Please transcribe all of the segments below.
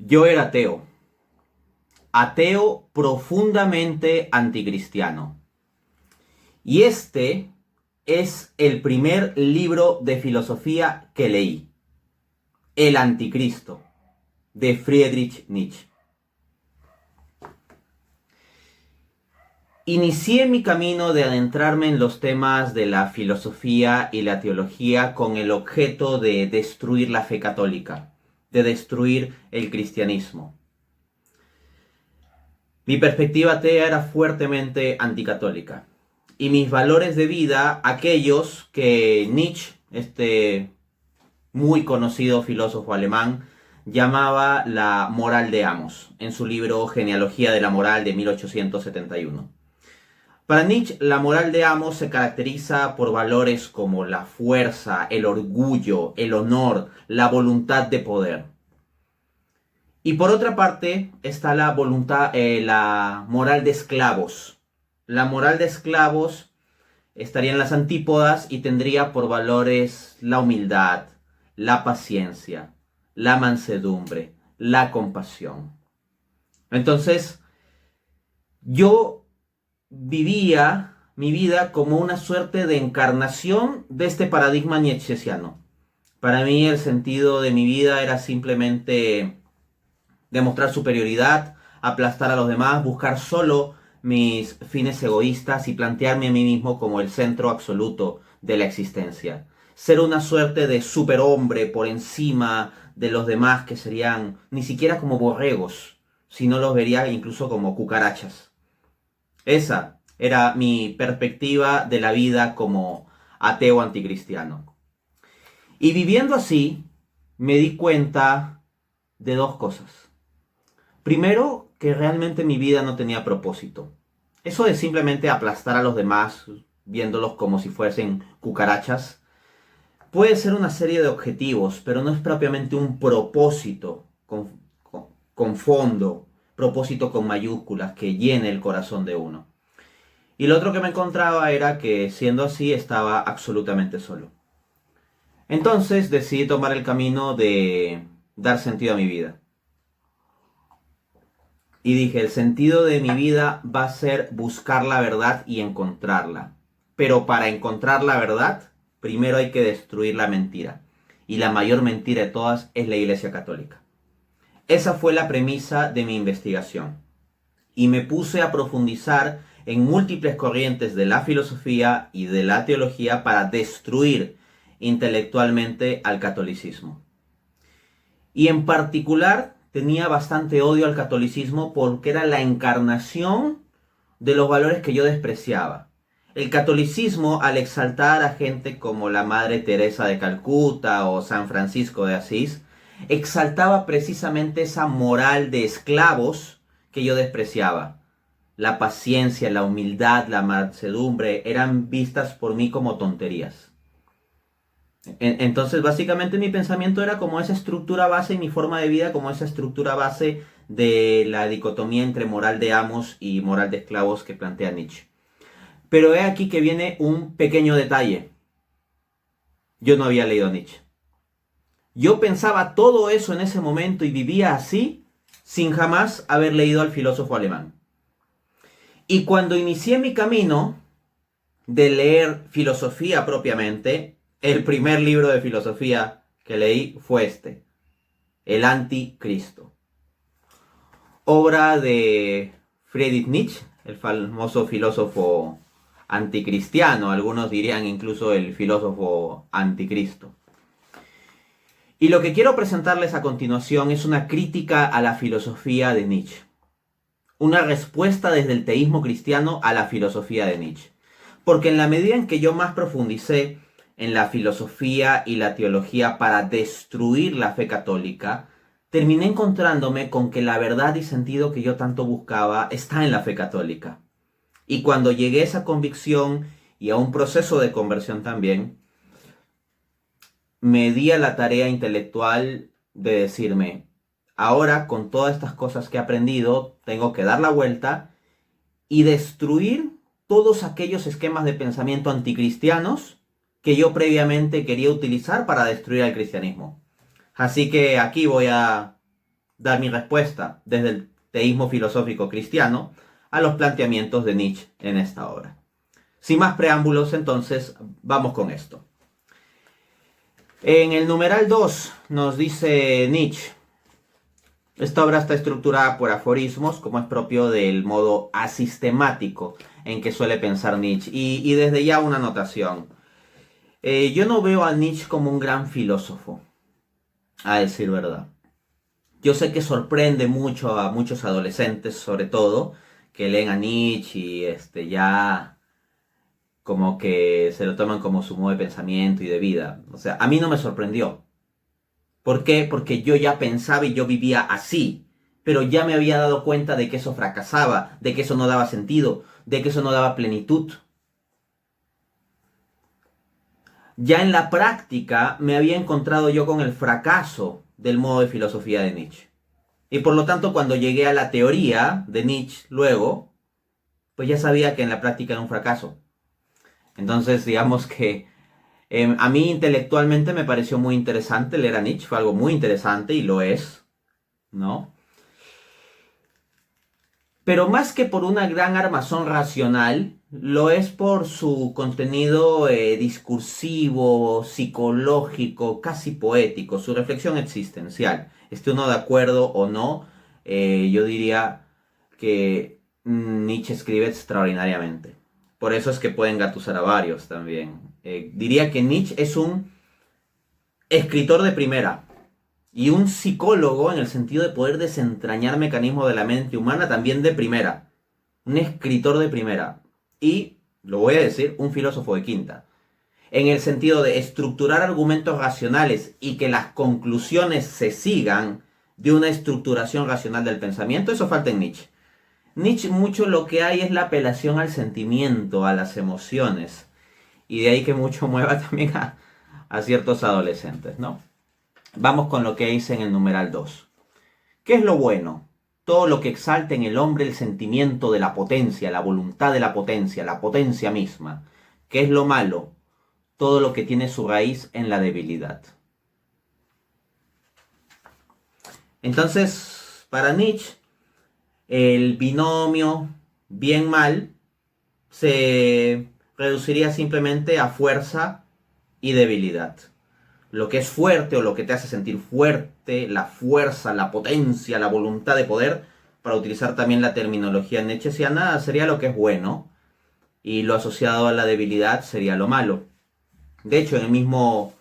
Yo era ateo. Ateo profundamente anticristiano. Y este es el primer libro de filosofía que leí. El Anticristo, de Friedrich Nietzsche. Inicié mi camino de adentrarme en los temas de la filosofía y la teología con el objeto de destruir la fe católica, de destruir el cristianismo. Mi perspectiva atea era fuertemente anticatólica. Y mis valores de vida, aquellos que Nietzsche, este muy conocido filósofo alemán, llamaba la moral de Amos, en su libro Genealogía de la Moral de 1871. Para Nietzsche, la moral de Amos se caracteriza por valores como la fuerza, el orgullo, el honor, la voluntad de poder. Y por otra parte está la moral de esclavos. La moral de esclavos estaría en las antípodas y tendría por valores la humildad, la paciencia, la mansedumbre, la compasión. Entonces, yo vivía mi vida como una suerte de encarnación de este paradigma nietzscheano. Para mí el sentido de mi vida era simplemente demostrar superioridad, aplastar a los demás, buscar solo mis fines egoístas y plantearme a mí mismo como el centro absoluto de la existencia. Ser una suerte de superhombre por encima de los demás que serían ni siquiera como borregos, sino los vería incluso como cucarachas. Esa era mi perspectiva de la vida como ateo anticristiano. Y viviendo así, me di cuenta de dos cosas. Primero, que realmente mi vida no tenía propósito. Eso de simplemente aplastar a los demás, viéndolos como si fuesen cucarachas, puede ser una serie de objetivos, pero no es propiamente un propósito con fondo, propósito con mayúsculas que llene el corazón de uno. Y lo otro que me encontraba era que, siendo así, estaba absolutamente solo. Entonces decidí tomar el camino de dar sentido a mi vida. Y dije, el sentido de mi vida va a ser buscar la verdad y encontrarla. Pero para encontrar la verdad, primero hay que destruir la mentira. Y la mayor mentira de todas es la Iglesia Católica. Esa fue la premisa de mi investigación. Y me puse a profundizar en múltiples corrientes de la filosofía y de la teología para destruir intelectualmente al catolicismo. Y en particular tenía bastante odio al catolicismo porque era la encarnación de los valores que yo despreciaba. El catolicismo, al exaltar a gente como la Madre Teresa de Calcuta o San Francisco de Asís, exaltaba precisamente esa moral de esclavos que yo despreciaba. La paciencia, la humildad, la mansedumbre eran vistas por mí como tonterías. Entonces, básicamente mi pensamiento era como esa estructura base y mi forma de vida como esa estructura base de la dicotomía entre moral de amos y moral de esclavos que plantea Nietzsche. Pero he aquí que viene un pequeño detalle. Yo no había leído Nietzsche. Yo pensaba todo eso en ese momento y vivía así sin jamás haber leído al filósofo alemán. Y cuando inicié mi camino de leer filosofía propiamente, el primer libro de filosofía que leí fue este, El Anticristo. Obra de Friedrich Nietzsche, el famoso filósofo anticristiano, algunos dirían incluso el filósofo anticristo. Y lo que quiero presentarles a continuación es una crítica a la filosofía de Nietzsche. Una respuesta desde el teísmo cristiano a la filosofía de Nietzsche. Porque en la medida en que yo más profundicé en la filosofía y la teología para destruir la fe católica, terminé encontrándome con que la verdad y sentido que yo tanto buscaba está en la fe católica. Y cuando llegué a esa convicción y a un proceso de conversión también, me di a la tarea intelectual de decirme, ahora con todas estas cosas que he aprendido, tengo que dar la vuelta y destruir todos aquellos esquemas de pensamiento anticristianos que yo previamente quería utilizar para destruir al cristianismo. Así que aquí voy a dar mi respuesta desde el teísmo filosófico cristiano a los planteamientos de Nietzsche en esta obra. Sin más preámbulos, entonces, vamos con esto. En el numeral 2 nos dice Nietzsche: esta obra está estructurada por aforismos, como es propio del modo asistemático en que suele pensar Nietzsche. Y desde ya una anotación. Yo no veo a Nietzsche como un gran filósofo, a decir verdad. Yo sé que sorprende mucho a muchos adolescentes, sobre todo, que leen a Nietzsche y ya como que se lo toman como su modo de pensamiento y de vida. O sea, a mí no me sorprendió. ¿Por qué? Porque yo ya pensaba y yo vivía así, pero ya me había dado cuenta de que eso fracasaba, de que eso no daba sentido, de que eso no daba plenitud. Ya en la práctica me había encontrado yo con el fracaso del modo de filosofía de Nietzsche. Y por lo tanto, cuando llegué a la teoría de Nietzsche luego, pues ya sabía que en la práctica era un fracaso. Entonces, digamos que a mí intelectualmente me pareció muy interesante leer a Nietzsche, fue algo muy interesante y lo es, ¿no? Pero más que por una gran armazón racional, lo es por su contenido discursivo, psicológico, casi poético, su reflexión existencial. Esté uno de acuerdo o no, yo diría que Nietzsche escribe extraordinariamente. Por eso es que puede engatusar a varios también. Diría que Nietzsche es un escritor de primera. Y un psicólogo en el sentido de poder desentrañar mecanismos de la mente humana también de primera. Un escritor de primera. Y, lo voy a decir, un filósofo de quinta. En el sentido de estructurar argumentos racionales y que las conclusiones se sigan de una estructuración racional del pensamiento, eso falta en Nietzsche. Nietzsche mucho lo que hay es la apelación al sentimiento, a las emociones. Y de ahí que mucho mueva también a ciertos adolescentes, ¿no? Vamos con lo que dice en el numeral 2. ¿Qué es lo bueno? Todo lo que exalta en el hombre el sentimiento de la potencia, la voluntad de la potencia misma. ¿Qué es lo malo? Todo lo que tiene su raíz en la debilidad. Entonces, para Nietzsche, el binomio bien-mal se reduciría simplemente a fuerza y debilidad. Lo que es fuerte o lo que te hace sentir fuerte, la fuerza, la potencia, la voluntad de poder, para utilizar también la terminología nietzscheana, sería lo que es bueno, y lo asociado a la debilidad sería lo malo. De hecho, en el mismo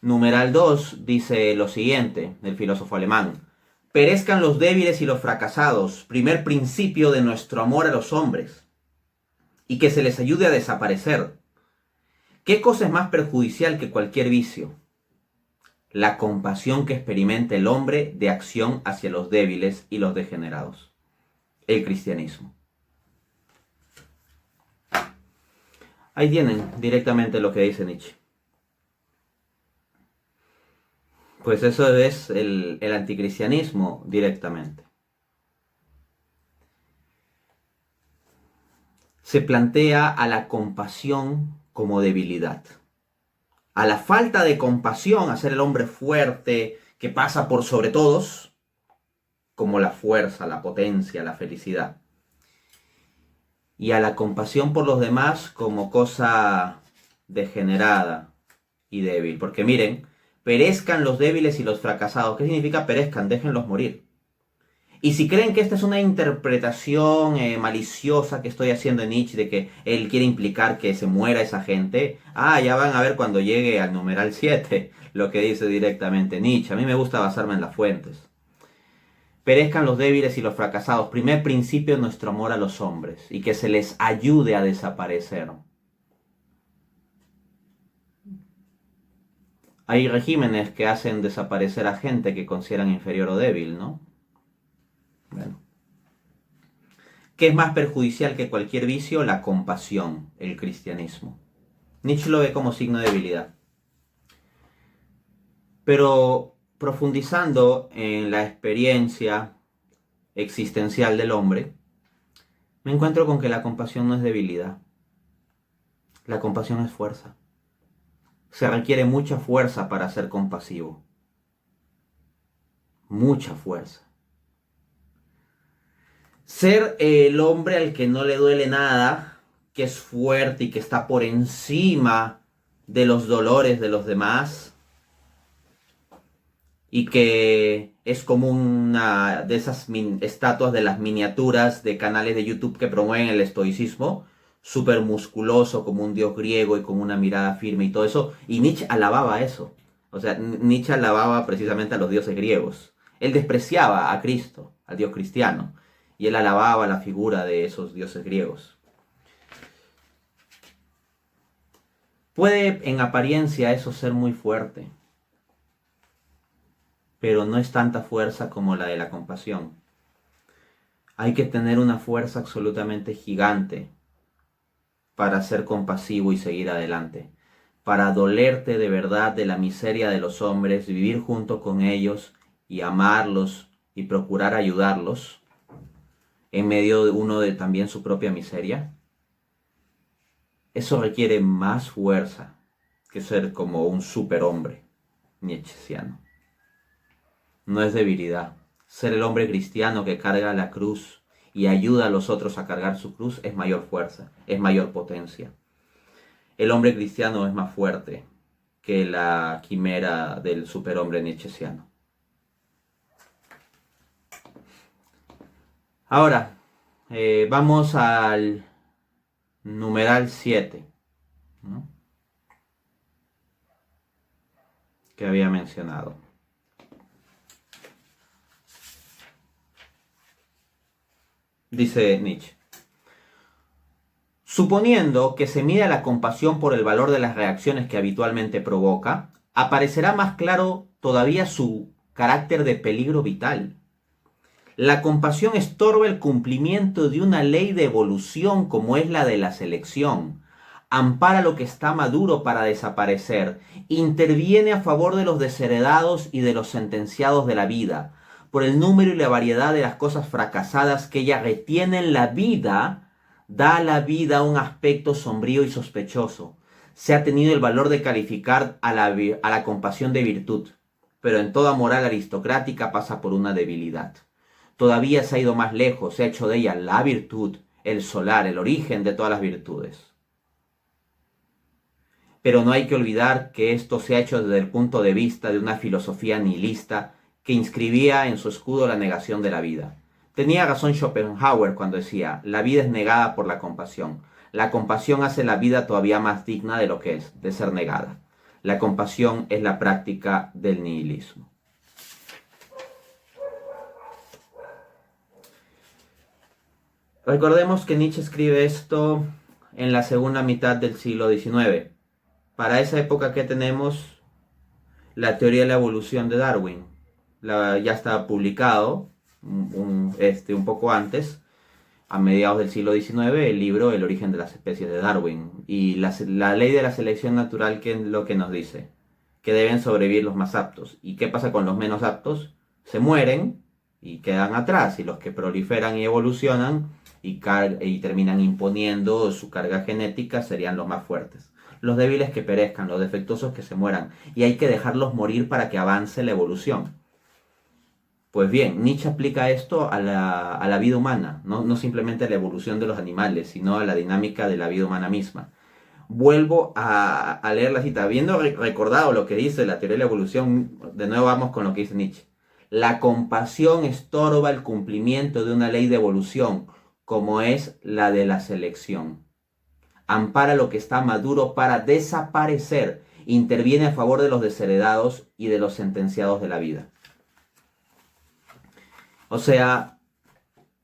numeral 2 dice lo siguiente del filósofo alemán: perezcan los débiles y los fracasados, primer principio de nuestro amor a los hombres, y que se les ayude a desaparecer. ¿Qué cosa es más perjudicial que cualquier vicio? La compasión que experimenta el hombre de acción hacia los débiles y los degenerados. El cristianismo. Ahí tienen directamente lo que dice Nietzsche. Pues eso es el anticristianismo directamente. Se plantea a la compasión como debilidad. A la falta de compasión, a ser el hombre fuerte que pasa por sobre todos, como la fuerza, la potencia, la felicidad. Y a la compasión por los demás como cosa degenerada y débil. Porque miren, perezcan los débiles y los fracasados. ¿Qué significa perezcan? Déjenlos morir. Y si creen que esta es una interpretación maliciosa que estoy haciendo en Nietzsche, de que él quiere implicar que se muera esa gente, ya van a ver cuando llegue al numeral 7 lo que dice directamente Nietzsche. A mí me gusta basarme en las fuentes. Perezcan los débiles y los fracasados. Primer principio de nuestro amor a los hombres. Y que se les ayude a desaparecer. Hay regímenes que hacen desaparecer a gente que consideran inferior o débil, ¿no? Bueno. ¿Qué es más perjudicial que cualquier vicio? La compasión, el cristianismo. Nietzsche lo ve como signo de debilidad. Pero profundizando en la experiencia existencial del hombre, me encuentro con que la compasión no es debilidad. La compasión es fuerza. Se requiere mucha fuerza para ser compasivo. mucha fuerza. Ser el hombre al que no le duele nada, que es fuerte y que está por encima de los dolores de los demás, y que es como una de esas estatuas de las miniaturas de canales de YouTube que promueven el estoicismo, súper musculoso como un dios griego y con una mirada firme y todo eso. Y Nietzsche alababa eso. O sea, Nietzsche alababa precisamente a los dioses griegos. Él despreciaba a Cristo, al dios cristiano, y él alababa la figura de esos dioses griegos. Puede en apariencia eso ser muy fuerte, pero no es tanta fuerza como la de la compasión. Hay que tener una fuerza absolutamente gigante para ser compasivo y seguir adelante, para dolerte de verdad de la miseria de los hombres, vivir junto con ellos y amarlos y procurar ayudarlos en medio de uno de también su propia miseria. Eso requiere más fuerza que ser como un superhombre nietzscheano. No es debilidad. Ser el hombre cristiano que carga la cruz y ayuda a los otros a cargar su cruz es mayor fuerza, es mayor potencia. El hombre cristiano es más fuerte que la quimera del superhombre nietzscheano. Ahora, vamos al numeral 7, ¿no?, que había mencionado. Dice Nietzsche: suponiendo que se mida la compasión por el valor de las reacciones que habitualmente provoca, aparecerá más claro todavía su carácter de peligro vital. La compasión estorba el cumplimiento de una ley de evolución como es la de la selección. Ampara lo que está maduro para desaparecer. Interviene a favor de los desheredados y de los sentenciados de la vida. Por el número y la variedad de las cosas fracasadas que ella retiene en la vida, da a la vida un aspecto sombrío y sospechoso. Se ha tenido el valor de calificar a la compasión de virtud, pero en toda moral aristocrática pasa por una debilidad. Todavía se ha ido más lejos, se ha hecho de ella la virtud, el solar, el origen de todas las virtudes. Pero no hay que olvidar que esto se ha hecho desde el punto de vista de una filosofía nihilista que inscribía en su escudo la negación de la vida. Tenía razón Schopenhauer cuando decía: la vida es negada por la compasión. La compasión hace la vida todavía más digna de lo que es, de ser negada. La compasión es la práctica del nihilismo. Recordemos que Nietzsche escribe esto en la segunda mitad del siglo XIX. Para esa época que tenemos, la teoría de la evolución de Darwin ya estaba publicado un poco antes, a mediados del siglo XIX, el libro El origen de las especies de Darwin. Y la ley de la selección natural, ¿qué es lo que nos dice? Que deben sobrevivir los más aptos. ¿Y qué pasa con los menos aptos? Se mueren y quedan atrás, y los que proliferan y evolucionan y terminan imponiendo su carga genética serían los más fuertes. Los débiles que perezcan, los defectuosos que se mueran, y hay que dejarlos morir para que avance la evolución. Pues bien, Nietzsche aplica esto a la vida humana, no simplemente a la evolución de los animales, sino a la dinámica de la vida humana misma. Vuelvo a leer la cita. Habiendo recordado lo que dice la teoría de la evolución, de nuevo vamos con lo que dice Nietzsche. La compasión estorba el cumplimiento de una ley de evolución, como es la de la selección. Ampara lo que está maduro para desaparecer. Interviene a favor de los desheredados y de los sentenciados de la vida. O sea,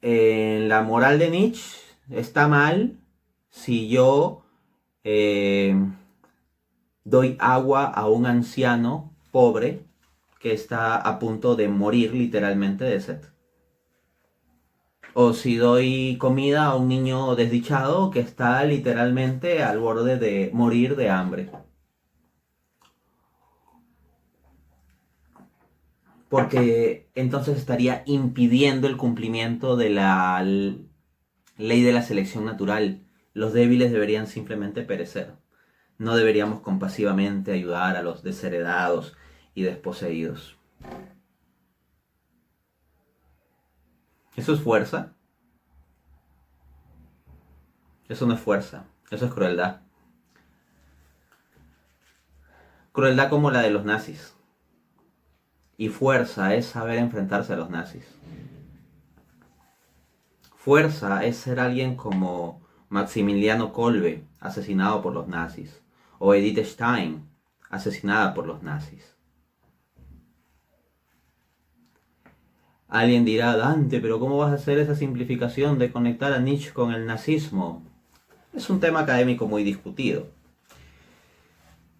en la moral de Nietzsche está mal si yo doy agua a un anciano pobre que está a punto de morir literalmente de sed. O si doy comida a un niño desdichado que está literalmente al borde de morir de hambre. Porque entonces estaría impidiendo el cumplimiento de la ley de la selección natural. Los débiles deberían simplemente perecer. No deberíamos compasivamente ayudar a los desheredados y desposeídos. ¿Eso es fuerza? Eso no es fuerza, eso es crueldad. Crueldad como la de los nazis. Y fuerza es saber enfrentarse a los nazis. Fuerza es ser alguien como Maximiliano Kolbe, asesinado por los nazis, o Edith Stein, asesinada por los nazis. Alguien dirá, Dante, pero ¿cómo vas a hacer esa simplificación de conectar a Nietzsche con el nazismo? Es un tema académico muy discutido.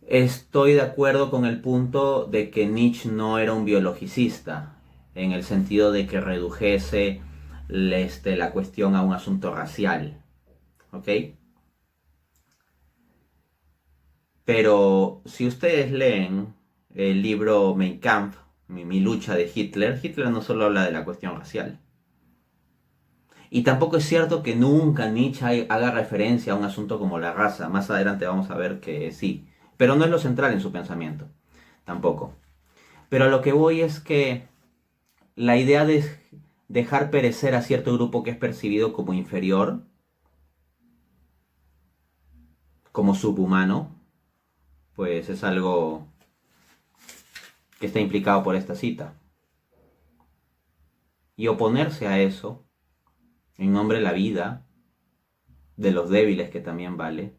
Estoy de acuerdo con el punto de que Nietzsche no era un biologicista, en el sentido de que redujese la cuestión a un asunto racial. ¿Ok? Pero si ustedes leen el libro Mein Kampf, mi lucha de Hitler, Hitler no solo habla de la cuestión racial. Y tampoco es cierto que nunca Nietzsche haga referencia a un asunto como la raza. Más adelante vamos a ver que sí. Pero no es lo central en su pensamiento. Tampoco. Pero a lo que voy es que la idea de dejar perecer a cierto grupo que es percibido como inferior, como subhumano, pues es algo que está implicado por esta cita. Y oponerse a eso, en nombre de la vida, de los débiles que también vale,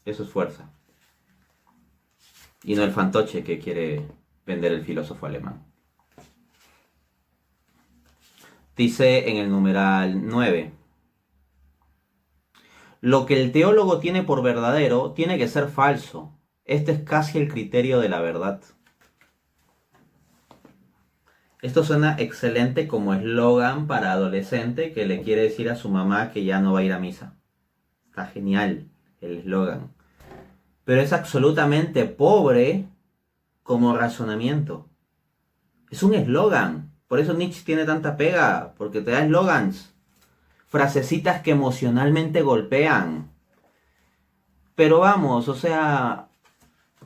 eso es fuerza. Y no el fantoche que quiere vender el filósofo alemán. Dice en el numeral 9, lo que el teólogo tiene por verdadero tiene que ser falso. Este es casi el criterio de la verdad. Esto suena excelente como eslogan para adolescente que le quiere decir a su mamá que ya no va a ir a misa. Está genial el eslogan. Pero es absolutamente pobre como razonamiento. Es un eslogan. Por eso Nietzsche tiene tanta pega, porque te da eslogans. Frasecitas que emocionalmente golpean. Pero vamos, o sea,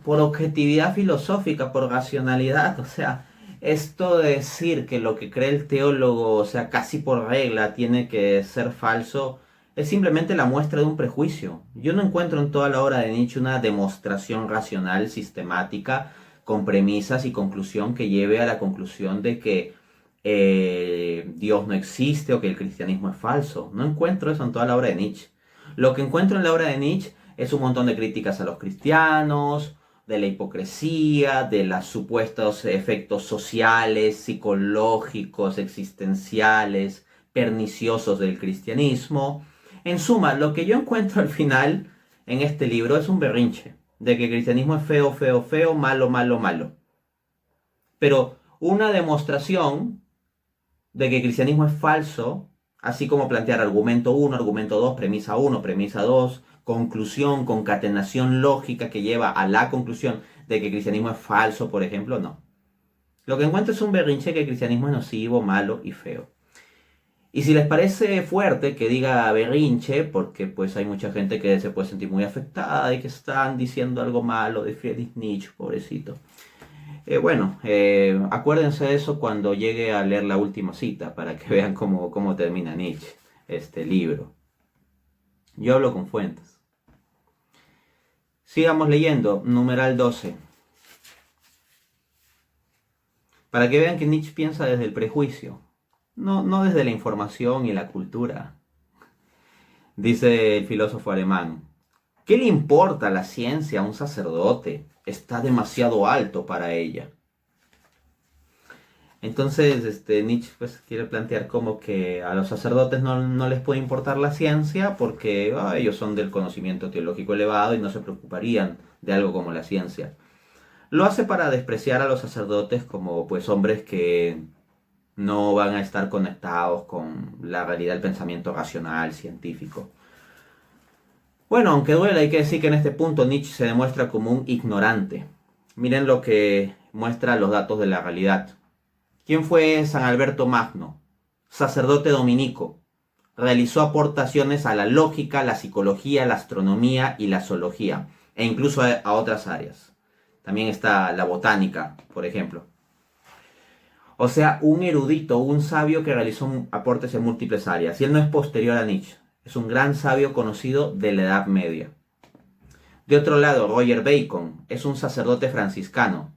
por objetividad filosófica, por racionalidad, o sea, esto de decir que lo que cree el teólogo, o sea, casi por regla, tiene que ser falso, es simplemente la muestra de un prejuicio. Yo no encuentro en toda la obra de Nietzsche una demostración racional, sistemática, con premisas y conclusión que lleve a la conclusión de que Dios no existe o que el cristianismo es falso. No encuentro eso en toda la obra de Nietzsche. Lo que encuentro en la obra de Nietzsche es un montón de críticas a los cristianos, de la hipocresía, de los supuestos efectos sociales, psicológicos, existenciales, perniciosos del cristianismo. En suma, lo que yo encuentro al final en este libro es un berrinche de que el cristianismo es feo, feo, feo, malo, malo, malo. Pero una demostración de que el cristianismo es falso, así como plantear argumento 1, argumento 2, premisa 1, premisa 2, conclusión, concatenación lógica que lleva a la conclusión de que el cristianismo es falso, por ejemplo, no. Lo que encuentro es un berrinche que el cristianismo es nocivo, malo y feo. Y si les parece fuerte que diga berrinche, porque pues hay mucha gente que se puede sentir muy afectada y que están diciendo algo malo de Friedrich Nietzsche, pobrecito. Acuérdense de eso cuando llegue a leer la última cita, para que vean cómo termina Nietzsche, este libro. Yo hablo con fuentes. Sigamos leyendo, numeral 12. Para que vean que Nietzsche piensa desde el prejuicio, no desde la información y la cultura. Dice el filósofo alemán, ¿qué le importa la ciencia a un sacerdote? Está demasiado alto para ella. Entonces, Nietzsche pues quiere plantear como que a los sacerdotes no les puede importar la ciencia porque ellos son del conocimiento teológico elevado y no se preocuparían de algo como la ciencia. Lo hace para despreciar a los sacerdotes como pues hombres que no van a estar conectados con la realidad del pensamiento racional, científico. Bueno, aunque duele, hay que decir que en este punto Nietzsche se demuestra como un ignorante. Miren lo que muestra los datos de la realidad. ¿Quién fue San Alberto Magno? Sacerdote dominico. Realizó aportaciones a la lógica, la psicología, la astronomía y la zoología, e incluso a otras áreas. También está la botánica, por ejemplo. O sea, un erudito, un sabio que realizó aportes en múltiples áreas. Y él no es posterior a Nietzsche. Es un gran sabio conocido de la Edad Media. De otro lado, Roger Bacon es un sacerdote franciscano.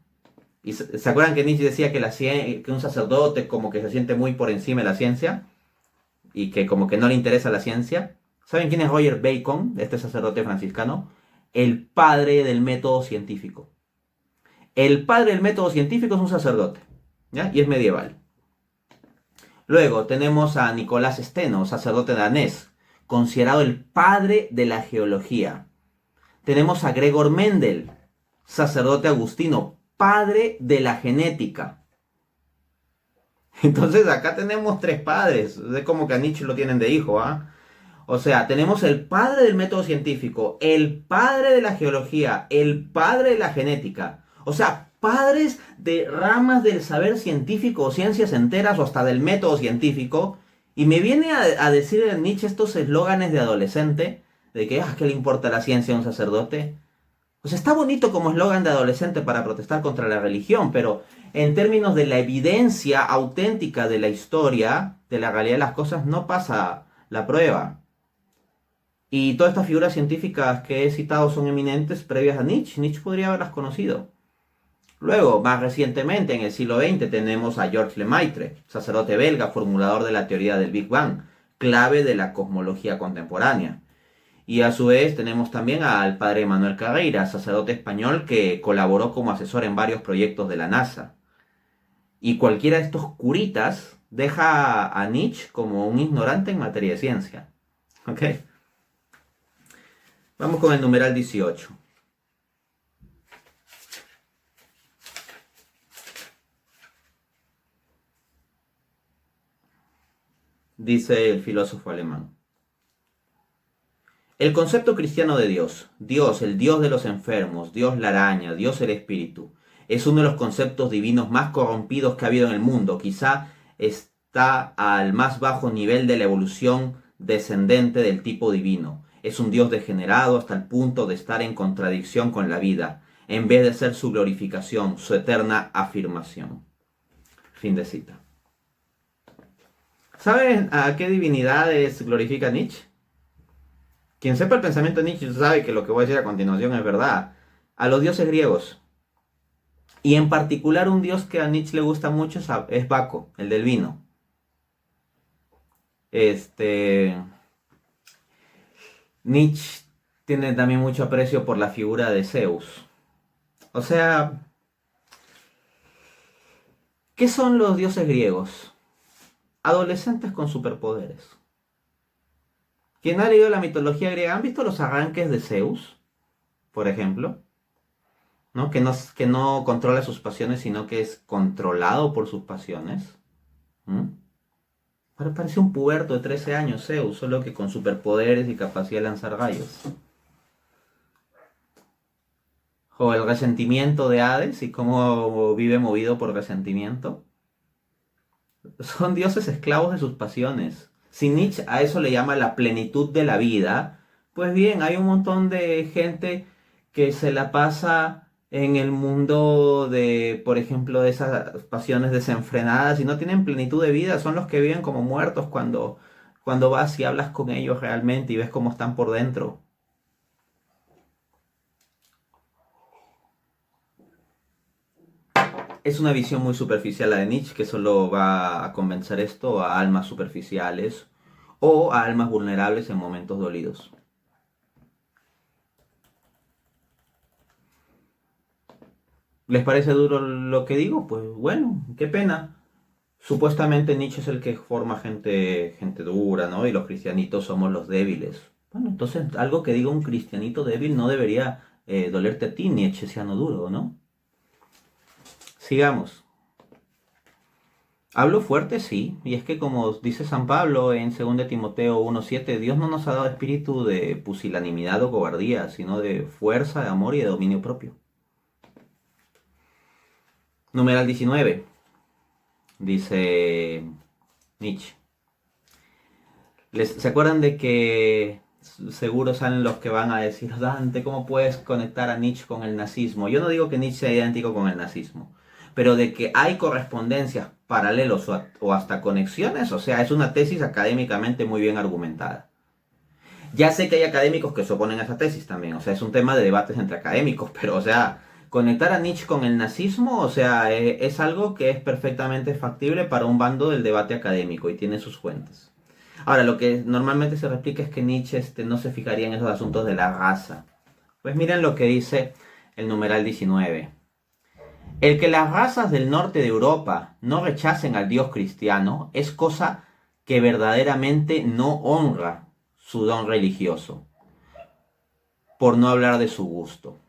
¿Y se acuerdan que Nietzsche decía que un sacerdote como que se siente muy por encima de la ciencia? Y que como que no le interesa la ciencia. ¿Saben quién es Roger Bacon, este sacerdote franciscano? El padre del método científico. El padre del método científico es un sacerdote, ¿ya? Y es medieval. Luego tenemos a Nicolás Steno, sacerdote danés, considerado el padre de la geología. Tenemos a Gregor Mendel, sacerdote agustino, padre de la genética. Entonces acá tenemos tres padres. Es como que a Nietzsche lo tienen de hijo, ¿ah? O sea, tenemos el padre del método científico, el padre de la geología, el padre de la genética. O sea, padres de ramas del saber científico o ciencias enteras o hasta del método científico. Y me viene a decir Nietzsche estos eslóganes de adolescente, de que, ¿qué le importa la ciencia a un sacerdote? Pues está bonito como eslogan de adolescente para protestar contra la religión, pero en términos de la evidencia auténtica de la historia, de la realidad de las cosas, no pasa la prueba. Y todas estas figuras científicas que he citado son eminentes previas a Nietzsche. Nietzsche podría haberlas conocido. Luego, más recientemente, en el siglo XX, tenemos a Georges Lemaitre, sacerdote belga, formulador de la teoría del Big Bang, clave de la cosmología contemporánea. Y a su vez tenemos también al padre Manuel Carreira, sacerdote español que colaboró como asesor en varios proyectos de la NASA. Y cualquiera de estos curitas deja a Nietzsche como un ignorante en materia de ciencia. ¿Ok? Vamos con el numeral 18. Dice el filósofo alemán. El concepto cristiano de Dios, Dios, el Dios de los enfermos, Dios la araña, Dios el espíritu, es uno de los conceptos divinos más corrompidos que ha habido en el mundo. Quizá está al más bajo nivel de la evolución descendente del tipo divino. Es un Dios degenerado hasta el punto de estar en contradicción con la vida, en vez de ser su glorificación, su eterna afirmación. Fin de cita. ¿Saben a qué divinidades glorifica Nietzsche? Quien sepa el pensamiento de Nietzsche sabe que lo que voy a decir a continuación es verdad. A los dioses griegos. Y en particular un dios que a Nietzsche le gusta mucho es Baco, el del vino. Nietzsche tiene también mucho aprecio por la figura de Zeus. O sea, ¿qué son los dioses griegos? Adolescentes con superpoderes. ¿Quién ha leído la mitología griega? ¿Han visto los arranques de Zeus, por ejemplo? ¿No? Que no controla sus pasiones, sino que es controlado por sus pasiones. Parece un puberto de 13 años, Zeus, solo que con superpoderes y capacidad de lanzar rayos. O el resentimiento de Hades y cómo vive movido por resentimiento. Son dioses esclavos de sus pasiones. Si Nietzsche a eso le llama la plenitud de la vida, pues bien, hay un montón de gente que se la pasa en el mundo de, por ejemplo, de esas pasiones desenfrenadas y no tienen plenitud de vida, son los que viven como muertos cuando vas y hablas con ellos realmente y ves cómo están por dentro. Es una visión muy superficial la de Nietzsche, que solo va a convencer esto a almas superficiales o a almas vulnerables en momentos dolidos. ¿Les parece duro lo que digo? Pues bueno, qué pena. Supuestamente Nietzsche es el que forma gente dura, ¿no? Y los cristianitos somos los débiles. Bueno, entonces algo que diga un cristianito débil no debería dolerte a ti, nietzscheano duro, ¿no? Sigamos. Hablo fuerte, sí, y es que como dice San Pablo en 2 Timoteo 1:7, Dios no nos ha dado espíritu de pusilanimidad o cobardía, sino de fuerza, de amor y de dominio propio. Numeral 19, dice Nietzsche. ¿Se acuerdan de que seguro salen los que van a decir, Dante, ¿cómo puedes conectar a Nietzsche con el nazismo? Yo no digo que Nietzsche sea idéntico con el nazismo, pero de que hay correspondencias, paralelos o hasta conexiones, o sea, es una tesis académicamente muy bien argumentada. Ya sé que hay académicos que se oponen a esa tesis también, o sea, es un tema de debates entre académicos, pero, o sea, conectar a Nietzsche con el nazismo, o sea, es algo que es perfectamente factible para un bando del debate académico y tiene sus fuentes. Ahora, lo que normalmente se replica es que Nietzsche no se fijaría en esos asuntos de la raza. Pues miren lo que dice el numeral 19. El que las razas del norte de Europa no rechacen al Dios cristiano es cosa que verdaderamente no honra su don religioso, por no hablar de su gusto.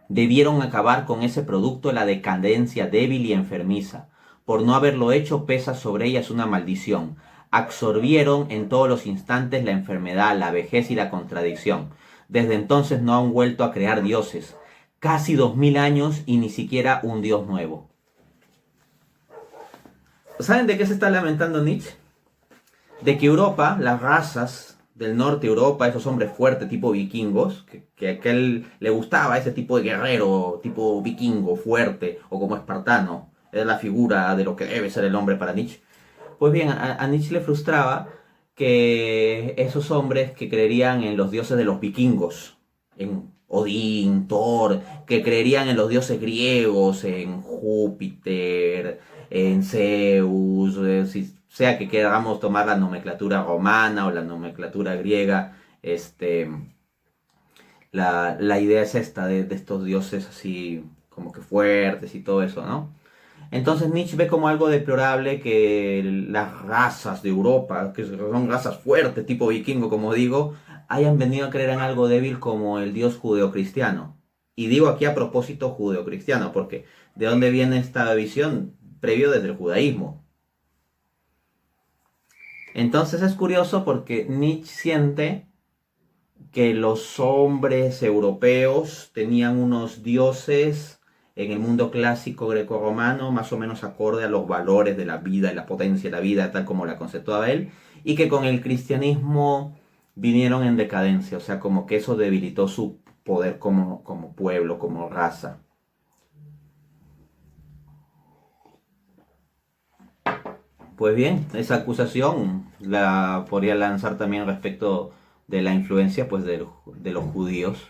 Debieron acabar con ese producto de la decadencia débil y enfermiza. Por no haberlo hecho pesa sobre ellas una maldición. Absorbieron en todos los instantes la enfermedad, la vejez y la contradicción. Desde entonces no han vuelto a crear dioses. Casi 2000 años y ni siquiera un dios nuevo. ¿Saben de qué se está lamentando Nietzsche? De que Europa, las razas del norte de Europa, esos hombres fuertes tipo vikingos, que a él le gustaba ese tipo de guerrero, tipo vikingo, fuerte, o como espartano, era la figura de lo que debe ser el hombre para Nietzsche. Pues bien, a Nietzsche le frustraba que esos hombres que creerían en los dioses de los vikingos, en Odín, Thor, que creerían en los dioses griegos, en Júpiter, en Zeus, si sea que queramos tomar la nomenclatura romana o la nomenclatura griega, la idea es esta de estos dioses así como que fuertes y todo eso, ¿no? Entonces Nietzsche ve como algo deplorable que las razas de Europa, que son razas fuertes, tipo vikingo, como digo, hayan venido a creer en algo débil como el dios judeocristiano. Y digo aquí a propósito judeocristiano, porque ¿de dónde viene esta visión? Previo desde el judaísmo. Entonces es curioso porque Nietzsche siente que los hombres europeos tenían unos dioses en el mundo clásico grecorromano, más o menos acorde a los valores de la vida y la potencia de la vida, tal como la conceptuaba él, y que con el cristianismo vinieron en decadencia, o sea, como que eso debilitó su poder como pueblo, como raza. Pues bien, esa acusación la podría lanzar también respecto de la influencia pues, de los judíos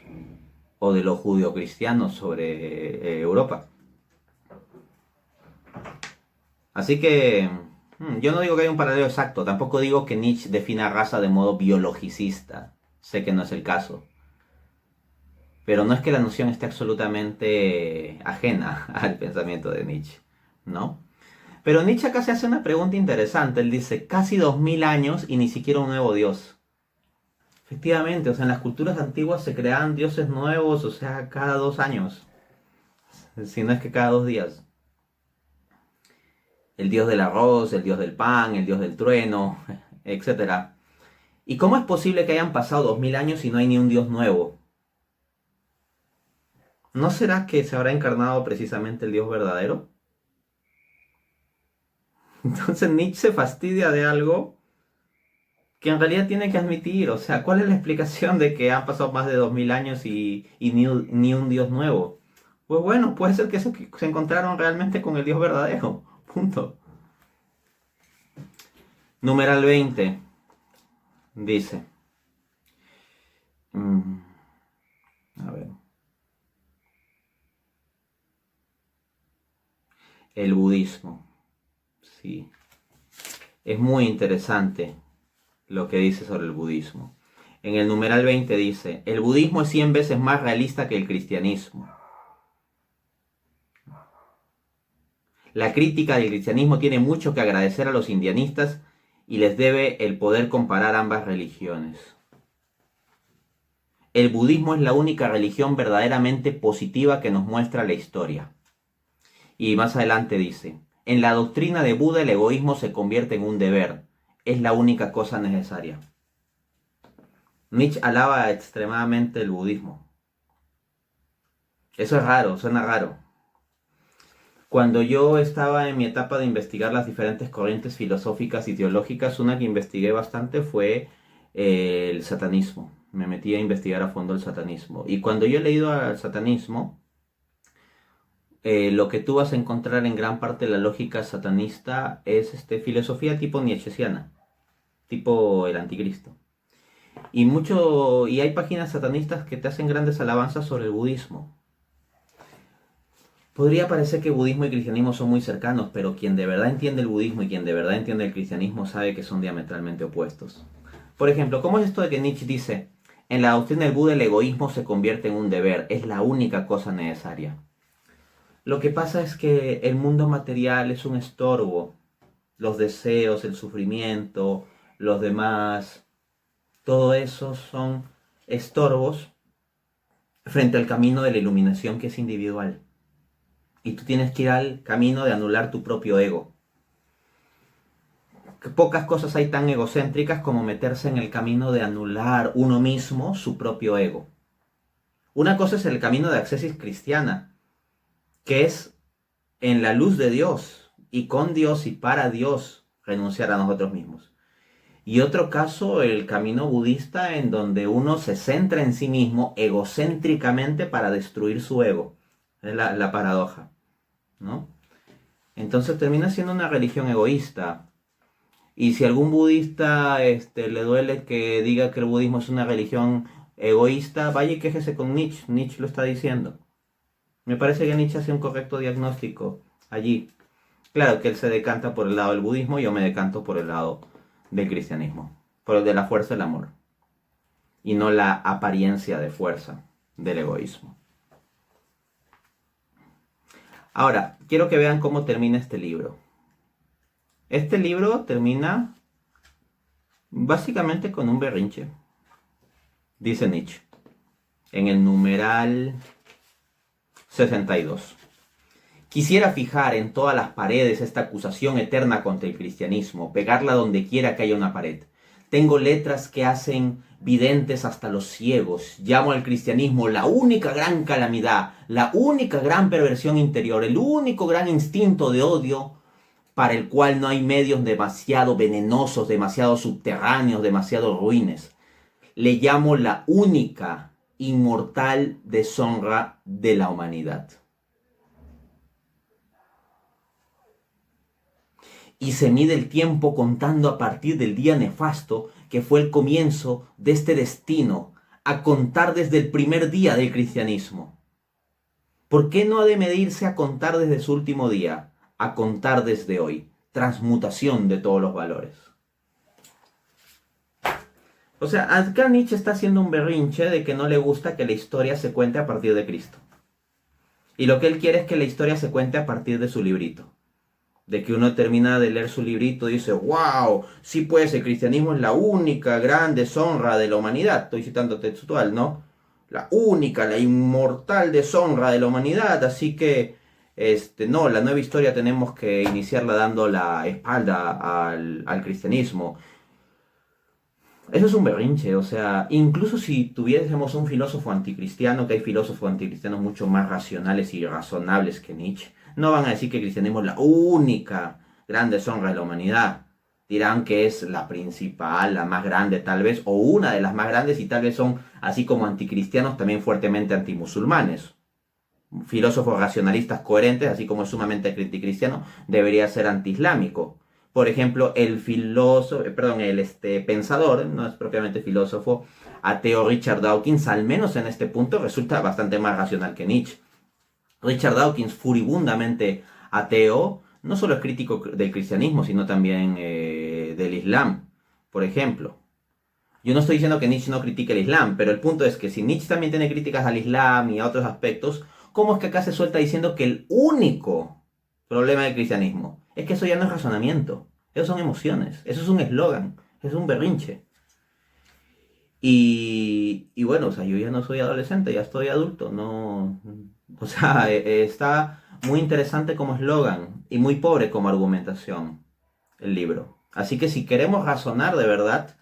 o de los judio-cristianos sobre Europa. Así que yo no digo que haya un paralelo exacto, tampoco digo que Nietzsche defina raza de modo biologicista, sé que no es el caso, pero no es que la noción esté absolutamente ajena al pensamiento de Nietzsche, ¿no? Pero Nietzsche acá se hace una pregunta interesante, él dice, casi 2000 años y ni siquiera un nuevo dios. Efectivamente, o sea, en las culturas antiguas se creaban dioses nuevos, o sea, cada 2 años, si no es que cada 2 días. El dios del arroz, el dios del pan, el dios del trueno, etcétera. ¿Y cómo es posible que hayan pasado 2000 años y no hay ni un dios nuevo? ¿No será que se habrá encarnado precisamente el dios verdadero? Entonces Nietzsche se fastidia de algo que en realidad tiene que admitir. O sea, ¿cuál es la explicación de que han pasado más de 2000 años y ni un dios nuevo? Pues bueno, puede ser que se encontraron realmente con el dios verdadero. Punto. Numeral 20 dice. A ver. El budismo. Sí. Es muy interesante lo que dice sobre el budismo. En el numeral 20 dice, el budismo es 100 veces más realista que el cristianismo. La crítica del cristianismo tiene mucho que agradecer a los indianistas y les debe el poder comparar ambas religiones. El budismo es la única religión verdaderamente positiva que nos muestra la historia. Y más adelante dice, en la doctrina de Buda el egoísmo se convierte en un deber, es la única cosa necesaria. Nietzsche alaba extremadamente el budismo. Eso es raro, suena raro. Cuando yo estaba en mi etapa de investigar las diferentes corrientes filosóficas y teológicas, una que investigué bastante fue el satanismo. Me metí a investigar a fondo el satanismo. Y cuando yo he leído al satanismo, lo que tú vas a encontrar en gran parte de la lógica satanista es filosofía tipo nietzscheana, tipo el anticristo. Y hay páginas satanistas que te hacen grandes alabanzas sobre el budismo. Podría parecer que budismo y cristianismo son muy cercanos, pero quien de verdad entiende el budismo y quien de verdad entiende el cristianismo sabe que son diametralmente opuestos. Por ejemplo, ¿cómo es esto de que Nietzsche dice, en la doctrina del Buda el egoísmo se convierte en un deber, es la única cosa necesaria? Lo que pasa es que el mundo material es un estorbo. Los deseos, el sufrimiento, los demás, todo eso son estorbos frente al camino de la iluminación que es individual. Y tú tienes que ir al camino de anular tu propio ego. Que pocas cosas hay tan egocéntricas como meterse en el camino de anular uno mismo su propio ego. Una cosa es el camino de Ascesis cristiana, que es en la luz de Dios y con Dios y para Dios renunciar a nosotros mismos. Y otro caso, el camino budista, en donde uno se centra en sí mismo egocéntricamente para destruir su ego. Es la paradoja, ¿no? Entonces termina siendo una religión egoísta. Y si a algún budista le duele que diga que el budismo es una religión egoísta, vaya y quéjese con Nietzsche. Nietzsche lo está diciendo. Me parece que Nietzsche hace un correcto diagnóstico allí. Claro que él se decanta por el lado del budismo, yo me decanto por el lado del cristianismo, por el de la fuerza del amor, y no la apariencia de fuerza del egoísmo. Ahora, quiero que vean cómo termina este libro. Este libro termina básicamente con un berrinche, dice Nietzsche, en el numeral 62. Quisiera fijar en todas las paredes esta acusación eterna contra el cristianismo, pegarla donde quiera que haya una pared. Tengo letras que hacen videntes hasta los ciegos. Llamo al cristianismo la única gran calamidad, la única gran perversión interior, el único gran instinto de odio para el cual no hay medios demasiado venenosos, demasiado subterráneos, demasiado ruines. Le llamo la única inmortal deshonra de la humanidad. Y se mide el tiempo contando a partir del día nefasto que fue el comienzo de este destino, a contar desde el primer día del cristianismo. ¿Por qué no ha de medirse a contar desde su último día? A contar desde hoy. Transmutación de todos los valores. O sea, acá Nietzsche está haciendo un berrinche de que no le gusta que la historia se cuente a partir de Cristo. Y lo que él quiere es que la historia se cuente a partir de su librito. De que uno termina de leer su librito y dice, wow, sí pues el cristianismo es la única gran deshonra de la humanidad. Estoy citando textual, ¿no? La única, la inmortal deshonra de la humanidad. Así que, no, la nueva historia tenemos que iniciarla dando la espalda al cristianismo. Eso es un berrinche, o sea, incluso si tuviésemos un filósofo anticristiano, que hay filósofos anticristianos mucho más racionales y razonables que Nietzsche, no van a decir que el cristianismo es la única gran deshonra de la humanidad. Dirán que es la principal, la más grande tal vez, o una de las más grandes, y tal vez son, así como anticristianos, también fuertemente antimusulmanes. Filósofos racionalistas coherentes, así como es sumamente anticristiano, debería ser antiislámico. Por ejemplo, el pensador, no es propiamente filósofo, ateo Richard Dawkins, al menos en este punto, resulta bastante más racional que Nietzsche. Richard Dawkins, furibundamente ateo, no solo es crítico del cristianismo, sino también del Islam, por ejemplo. Yo no estoy diciendo que Nietzsche no critique el Islam, pero el punto es que si Nietzsche también tiene críticas al Islam y a otros aspectos, ¿cómo es que acá se suelta diciendo que el único problema del cristianismo es que eso ya no es razonamiento? Eso son emociones, eso es un eslogan, eso es un berrinche. Y bueno, o sea, yo ya no soy adolescente, ya estoy adulto, no... O sea, está muy interesante como eslogan y muy pobre como argumentación el libro. Así que si queremos razonar de verdad,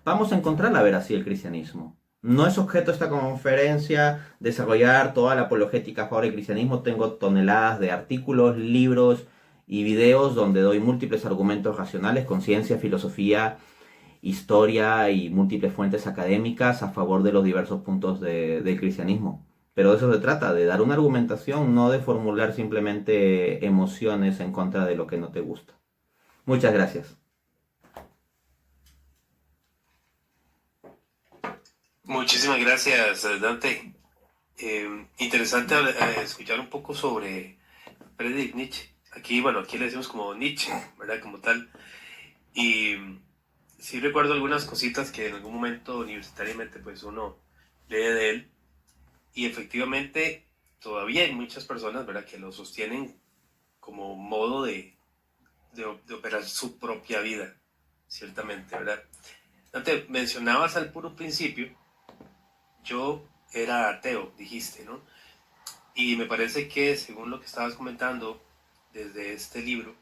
vamos a encontrar la veracidad del cristianismo. No es objeto de esta conferencia desarrollar toda la apologética a favor del cristianismo. Tengo toneladas de artículos, libros y videos donde doy múltiples argumentos racionales con ciencia, filosofía, historia y múltiples fuentes académicas a favor de los diversos puntos del cristianismo. Pero de eso se trata, de dar una argumentación, no de formular simplemente emociones en contra de lo que no te gusta. Muchas gracias. Muchísimas gracias, Dante. Interesante escuchar un poco sobre Friedrich Nietzsche. Aquí, bueno, aquí le decimos como Nietzsche, ¿verdad? Como tal. Y sí recuerdo algunas cositas que en algún momento universitariamente pues uno lee de él. Y efectivamente todavía hay muchas personas, ¿verdad? Que lo sostienen como modo de operar su propia vida, ciertamente, ¿verdad? Dante, mencionabas al puro principio, yo era ateo, dijiste, ¿no? Y me parece que, según lo que estabas comentando desde este libro,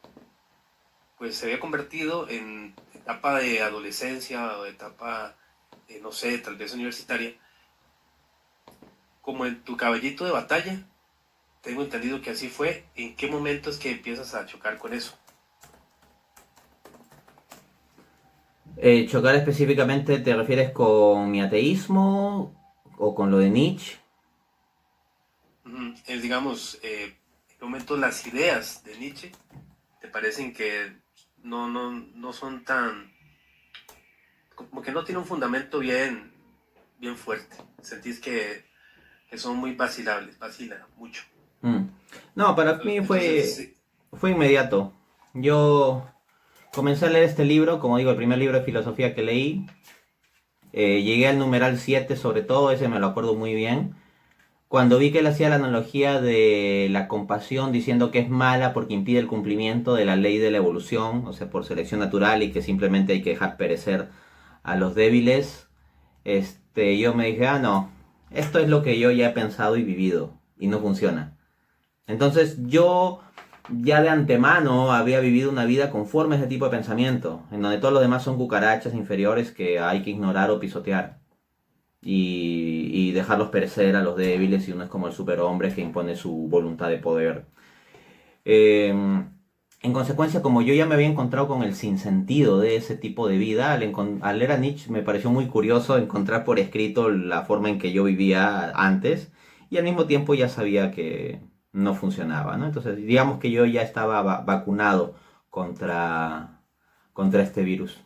pues se había convertido en etapa de adolescencia o etapa, no sé, tal vez universitaria, como en tu caballito de batalla. Tengo entendido que así fue. ¿En qué momento es que empiezas a chocar con eso? Chocar específicamente, ¿te refieres con mi ateísmo o con lo de Nietzsche? Digamos, ¿en qué momento las ideas de Nietzsche te parecen que no son tan, como que no tiene un fundamento bien fuerte? ¿Sentís que son muy vacilables, vacila mucho? Mm. No, para mí Entonces, sí. fue inmediato. Yo comencé a leer este libro, como digo, el primer libro de filosofía que leí. Llegué al numeral 7 sobre todo, ese me lo acuerdo muy bien. Cuando vi que él hacía la analogía de la compasión diciendo que es mala porque impide el cumplimiento de la ley de la evolución, o sea, por selección natural y que simplemente hay que dejar perecer a los débiles, yo me dije, ah, no, esto es lo que yo ya he pensado y vivido y no funciona. Entonces yo ya de antemano había vivido una vida conforme a ese tipo de pensamiento, en donde todos los demás son cucarachas inferiores que hay que ignorar o pisotear y dejarlos perecer a los débiles y uno es como el superhombre que impone su voluntad de poder. Eh, en consecuencia, como yo ya me había encontrado con el sinsentido de ese tipo de vida, al leer a Nietzsche me pareció muy curioso encontrar por escrito la forma en que yo vivía antes y al mismo tiempo ya sabía que no funcionaba, ¿no? Entonces, digamos que yo ya estaba vacunado contra este virus.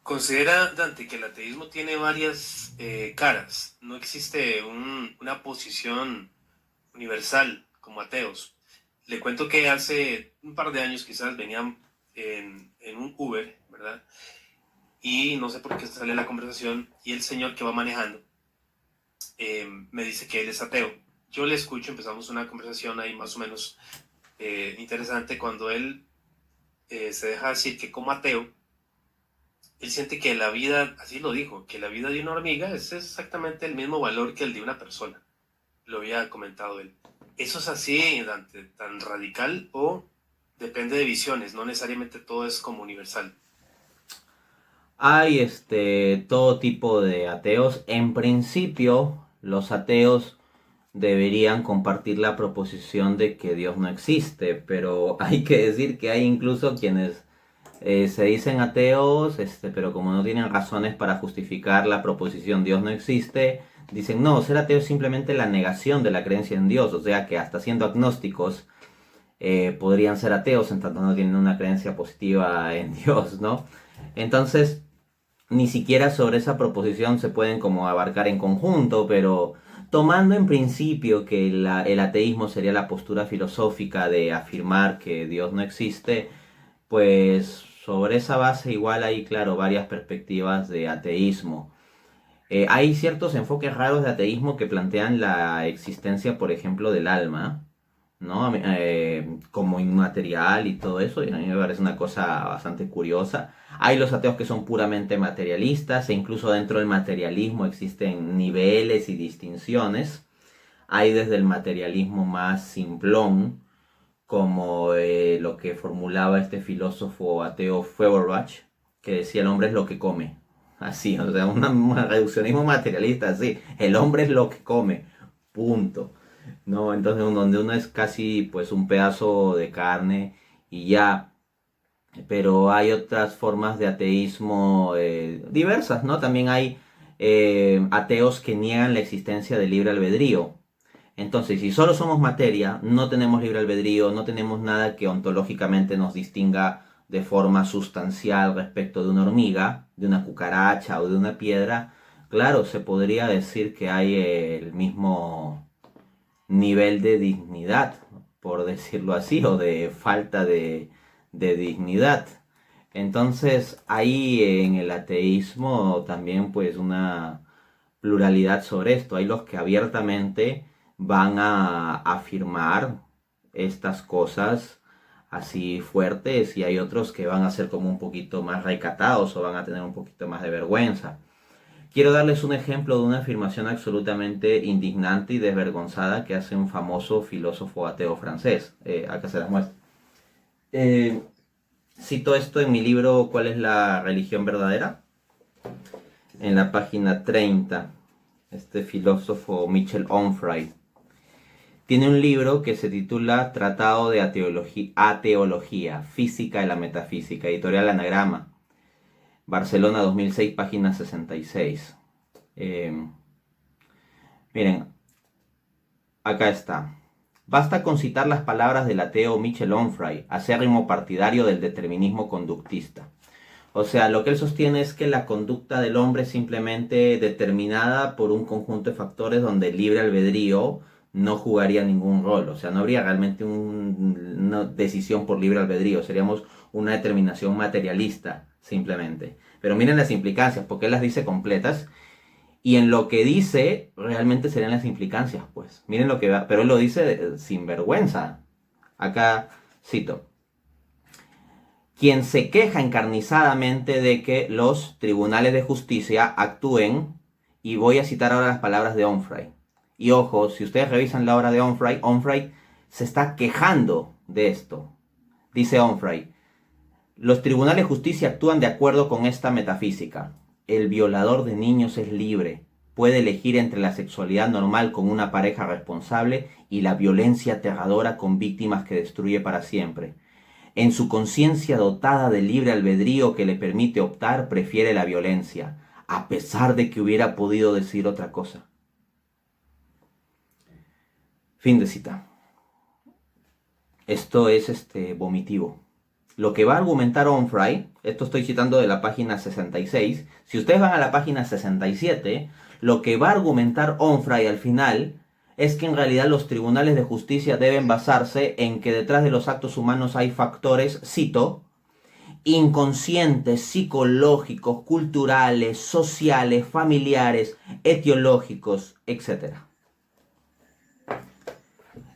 Considera, Dante, que el ateísmo tiene varias caras. No existe una posición universal como ateos. Le cuento que hace un par de años quizás venían en un Uber, ¿verdad? Y no sé por qué sale la conversación y el señor que va manejando me dice que él es ateo. Yo le escucho, empezamos una conversación ahí más o menos interesante cuando él se deja decir que como ateo, él siente que la vida, así lo dijo, que la vida de una hormiga es exactamente el mismo valor que el de una persona. Lo había comentado él. ¿Eso es así, Dante, tan radical o depende de visiones? No necesariamente todo es como universal. Hay todo tipo de ateos. En principio, los ateos deberían compartir la proposición de que Dios no existe, pero hay que decir que hay incluso quienes se dicen ateos, pero como no tienen razones para justificar la proposición Dios no existe, dicen no, ser ateo es simplemente la negación de la creencia en Dios, o sea que hasta siendo agnósticos podrían ser ateos en tanto no tienen una creencia positiva en Dios, ¿no? Entonces, ni siquiera sobre esa proposición se pueden como abarcar en conjunto, pero tomando en principio que el ateísmo sería la postura filosófica de afirmar que Dios no existe, pues sobre esa base igual hay, claro, varias perspectivas de ateísmo. Hay ciertos enfoques raros de ateísmo que plantean la existencia, por ejemplo, del alma, ¿no? Como inmaterial y todo eso, y a mí me parece una cosa bastante curiosa. Hay los ateos que son puramente materialistas, e incluso dentro del materialismo existen niveles y distinciones. Hay desde el materialismo más simplón, como lo que formulaba este filósofo ateo Feuerbach, que decía el hombre es lo que come. Así, o sea, un reduccionismo materialista, así. El hombre es lo que come. Punto. ¿No? Entonces, donde uno es casi pues un pedazo de carne y ya. Pero hay otras formas de ateísmo diversas, ¿no? También hay ateos que niegan la existencia del libre albedrío. Entonces, si solo somos materia, no tenemos libre albedrío, no tenemos nada que ontológicamente nos distinga de forma sustancial respecto de una hormiga, de una cucaracha o de una piedra, claro, se podría decir que hay el mismo nivel de dignidad, por decirlo así, o de falta de dignidad. Entonces, hay en el ateísmo también pues una pluralidad sobre esto. Hay los que abiertamente van a afirmar estas cosas así fuertes y hay otros que van a ser como un poquito más recatados o van a tener un poquito más de vergüenza. Quiero darles un ejemplo de una afirmación absolutamente indignante y desvergonzada que hace un famoso filósofo ateo francés. Acá se las muestro. Cito esto en mi libro ¿Cuál es la religión verdadera? En la página 30, este filósofo Michel Onfray tiene un libro que se titula Tratado de Ateología, Física de la Metafísica, editorial Anagrama, Barcelona 2006, página 66. Miren, acá está. Basta con citar las palabras del ateo Michel Onfray, acérrimo partidario del determinismo conductista. O sea, lo que él sostiene es que la conducta del hombre es simplemente determinada por un conjunto de factores donde el libre albedrío no jugaría ningún rol. O sea, no habría realmente una decisión por libre albedrío. Seríamos una determinación materialista, simplemente. Pero miren las implicancias, porque él las dice completas. Y en lo que dice, realmente serían las implicancias, pues. Miren lo que va, pero él lo dice sin vergüenza. Acá cito. Quien se queja encarnizadamente de que los tribunales de justicia actúen, y voy a citar ahora las palabras de Onfray. Y ojo, si ustedes revisan la obra de Onfray, Onfray se está quejando de esto. Dice Onfray, los tribunales de justicia actúan de acuerdo con esta metafísica. El violador de niños es libre, puede elegir entre la sexualidad normal con una pareja responsable y la violencia aterradora con víctimas que destruye para siempre. En su conciencia dotada de libre albedrío que le permite optar, prefiere la violencia, a pesar de que hubiera podido decir otra cosa. Fin de cita. Esto es vomitivo. Lo que va a argumentar Onfray, esto estoy citando de la página 66, si ustedes van a la página 67, lo que va a argumentar Onfray al final es que en realidad los tribunales de justicia deben basarse en que detrás de los actos humanos hay factores, cito, inconscientes, psicológicos, culturales, sociales, familiares, etiológicos, etc.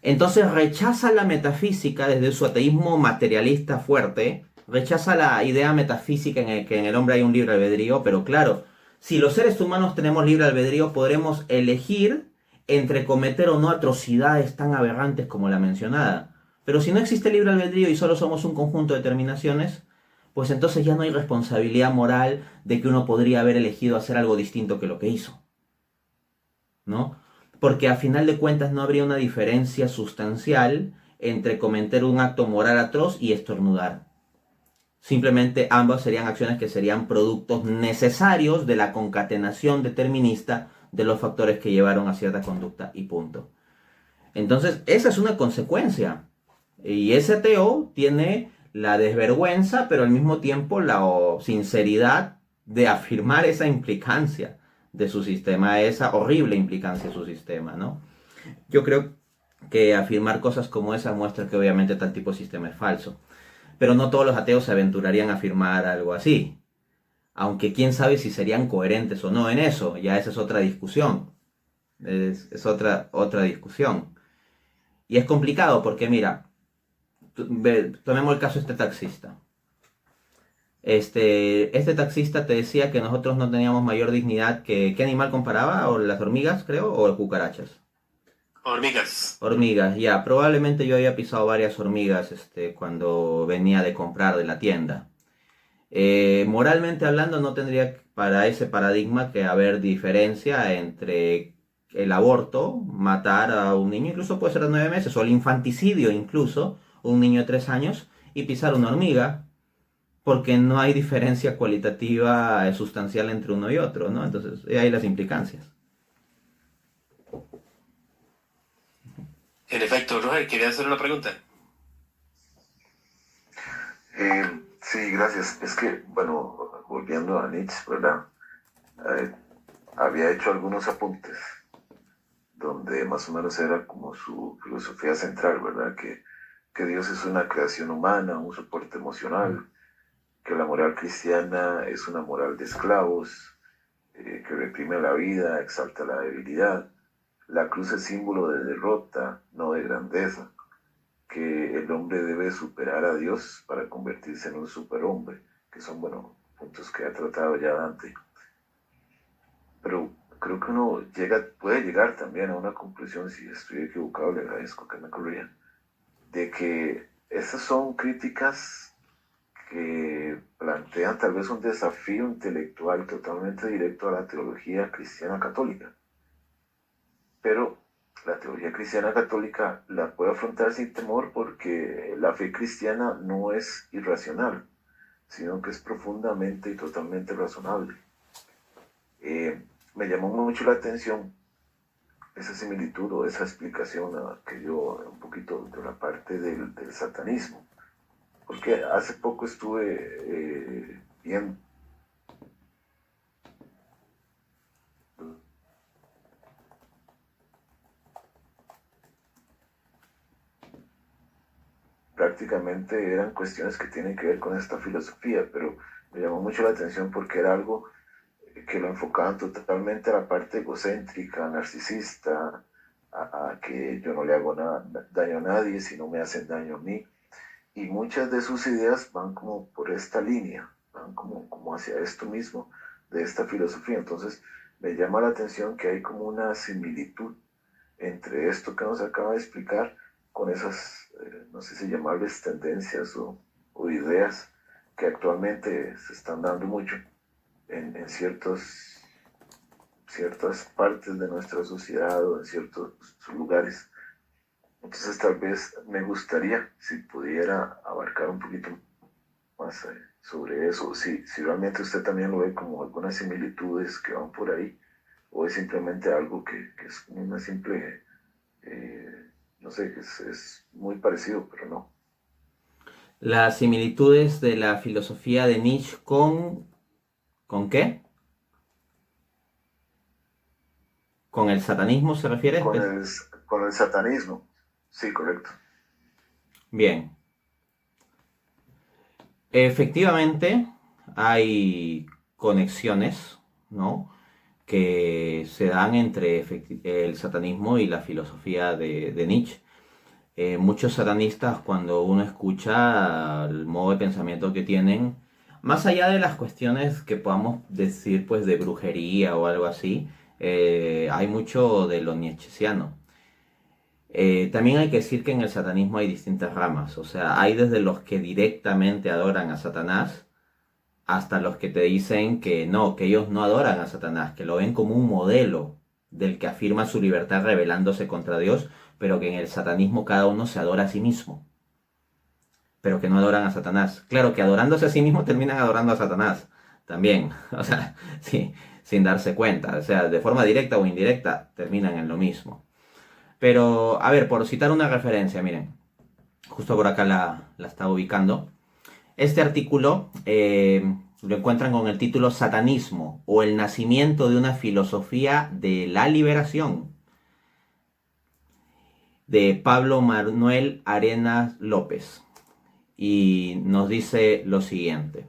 Entonces rechaza la metafísica desde su ateísmo materialista fuerte, rechaza la idea metafísica en el que en el hombre hay un libre albedrío, pero claro, si los seres humanos tenemos libre albedrío, podremos elegir entre cometer o no atrocidades tan aberrantes como la mencionada. Pero si no existe libre albedrío y solo somos un conjunto de determinaciones, pues entonces ya no hay responsabilidad moral de que uno podría haber elegido hacer algo distinto que lo que hizo, ¿no? Porque a final de cuentas no habría una diferencia sustancial entre cometer un acto moral atroz y estornudar. Simplemente ambas serían acciones que serían productos necesarios de la concatenación determinista de los factores que llevaron a cierta conducta y punto. Entonces, esa es una consecuencia. Y ese ateo tiene la desvergüenza, pero al mismo tiempo la sinceridad de afirmar esa implicancia de su sistema, esa horrible implicancia de su sistema, ¿no? Yo creo que afirmar cosas como esa muestra que obviamente tal tipo de sistema es falso. Pero no todos los ateos se aventurarían a afirmar algo así. Aunque quién sabe si serían coherentes o no en eso, ya esa es otra discusión. Es otra discusión. Y es complicado porque mira, tomemos el caso de este taxista. Este taxista te decía que nosotros no teníamos mayor dignidad que... ¿Qué animal comparaba? ¿O las hormigas, creo? ¿O cucarachas? Hormigas. Hormigas, ya. Probablemente yo había pisado varias hormigas cuando venía de comprar de la tienda. Moralmente hablando no tendría para ese paradigma que haber diferencia entre el aborto, matar a un niño, incluso puede ser de 9 meses, o el infanticidio incluso, un niño de 3 años, y pisar una hormiga. porque no hay diferencia cualitativa sustancial entre uno y otro, ¿no? Entonces, hay las implicancias. En efecto, Roger, quería hacer una pregunta. Sí, gracias. Es que, bueno, volviendo a Nietzsche, ¿verdad? Había hecho algunos apuntes donde más o menos era como su filosofía central, ¿verdad? Que Dios es una creación humana, un soporte emocional, que la moral cristiana es una moral de esclavos, que reprime la vida, exalta la debilidad. La cruz es símbolo de derrota, no de grandeza, que el hombre debe superar a Dios para convertirse en un superhombre, que son, bueno, puntos que ha tratado ya Dante. Pero creo que uno puede llegar también a una conclusión, si estoy equivocado, le agradezco que me corrija, de que estas son críticas que plantean tal vez un desafío intelectual totalmente directo a la teología cristiana católica. Pero la teología cristiana católica la puede afrontar sin temor porque la fe cristiana no es irracional, sino que es profundamente y totalmente razonable. Me llamó mucho la atención esa similitud o esa explicación que dio un poquito de la parte del satanismo, porque hace poco estuve viendo prácticamente eran cuestiones que tienen que ver con esta filosofía, pero me llamó mucho la atención porque era algo que lo enfocaban totalmente a la parte egocéntrica, narcisista, a que yo no le hago daño a nadie si no me hacen daño a mí. Y muchas de sus ideas van como por esta línea, van como hacia esto mismo de esta filosofía. Entonces me llama la atención que hay como una similitud entre esto que nos acaba de explicar con esas, no sé si llamarles tendencias o ideas que actualmente se están dando mucho en ciertas partes de nuestra sociedad o en ciertos lugares. Entonces tal vez me gustaría si pudiera abarcar un poquito más sobre eso, si realmente usted también lo ve como algunas similitudes que van por ahí, o es simplemente algo que es una simple, no sé, que es muy parecido, pero no. Las similitudes de la filosofía de Nietzsche ¿con qué? ¿Con el satanismo se refiere? Con el satanismo, sí, correcto. Bien. Efectivamente, hay conexiones, ¿no? Que se dan entre el satanismo y la filosofía de Nietzsche. Muchos satanistas, cuando uno escucha el modo de pensamiento que tienen, más allá de las cuestiones que podamos decir pues de brujería o algo así, hay mucho de lo nietzscheano. También hay que decir que en el satanismo hay distintas ramas, o sea, hay desde los que directamente adoran a Satanás hasta los que te dicen que no, que ellos no adoran a Satanás, que lo ven como un modelo del que afirma su libertad rebelándose contra Dios, pero que en el satanismo cada uno se adora a sí mismo, pero que no adoran a Satanás. Claro que adorándose a sí mismo terminan adorando a Satanás también, o sea, sí, sin darse cuenta, o sea, de forma directa o indirecta terminan en lo mismo. Pero, a ver, por citar una referencia, miren, justo por acá la estaba ubicando. Este artículo lo encuentran con el título Satanismo o el nacimiento de una filosofía de la liberación, de Pablo Manuel Arenas López. Y nos dice lo siguiente.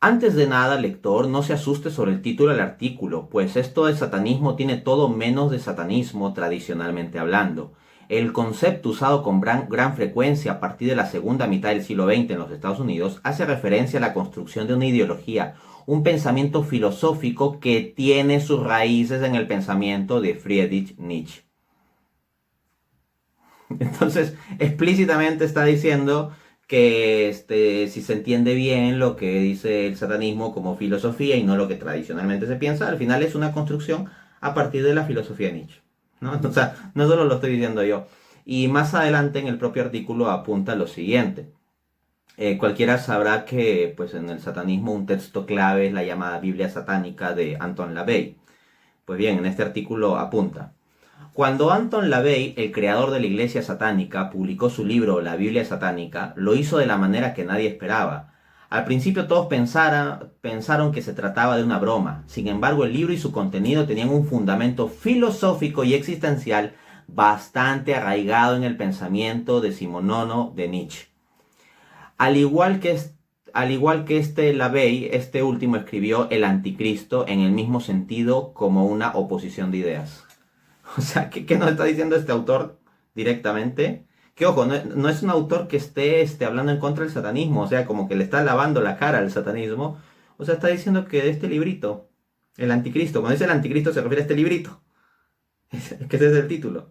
Antes de nada, lector, no se asuste sobre el título del artículo, pues esto de satanismo tiene todo menos de satanismo tradicionalmente hablando. El concepto usado con gran frecuencia a partir de la segunda mitad del siglo XX en los Estados Unidos hace referencia a la construcción de una ideología, un pensamiento filosófico que tiene sus raíces en el pensamiento de Friedrich Nietzsche. Entonces, explícitamente está diciendo que si se entiende bien lo que dice el satanismo como filosofía y no lo que tradicionalmente se piensa, al final es una construcción a partir de la filosofía de Nietzsche, ¿no? O sea, no solo lo estoy diciendo yo. Y más adelante en el propio artículo apunta lo siguiente. Cualquiera sabrá que pues, en el satanismo un texto clave es la llamada Biblia satánica de Anton LaVey. Pues bien, en este artículo apunta: cuando Anton LaVey, el creador de la Iglesia Satánica, publicó su libro La Biblia Satánica, lo hizo de la manera que nadie esperaba. Al principio todos pensaron que se trataba de una broma. Sin embargo, el libro y su contenido tenían un fundamento filosófico y existencial bastante arraigado en el pensamiento decimonónico de Nietzsche. Al igual que este LaVey, este último escribió El Anticristo en el mismo sentido como una oposición de ideas. O sea, ¿qué nos está diciendo este autor directamente? Que ojo, no es un autor que esté hablando en contra del satanismo, o sea, como que le está lavando la cara al satanismo. O sea, está diciendo que de este librito, El Anticristo, cuando dice El Anticristo se refiere a este librito. Es que ese es el título.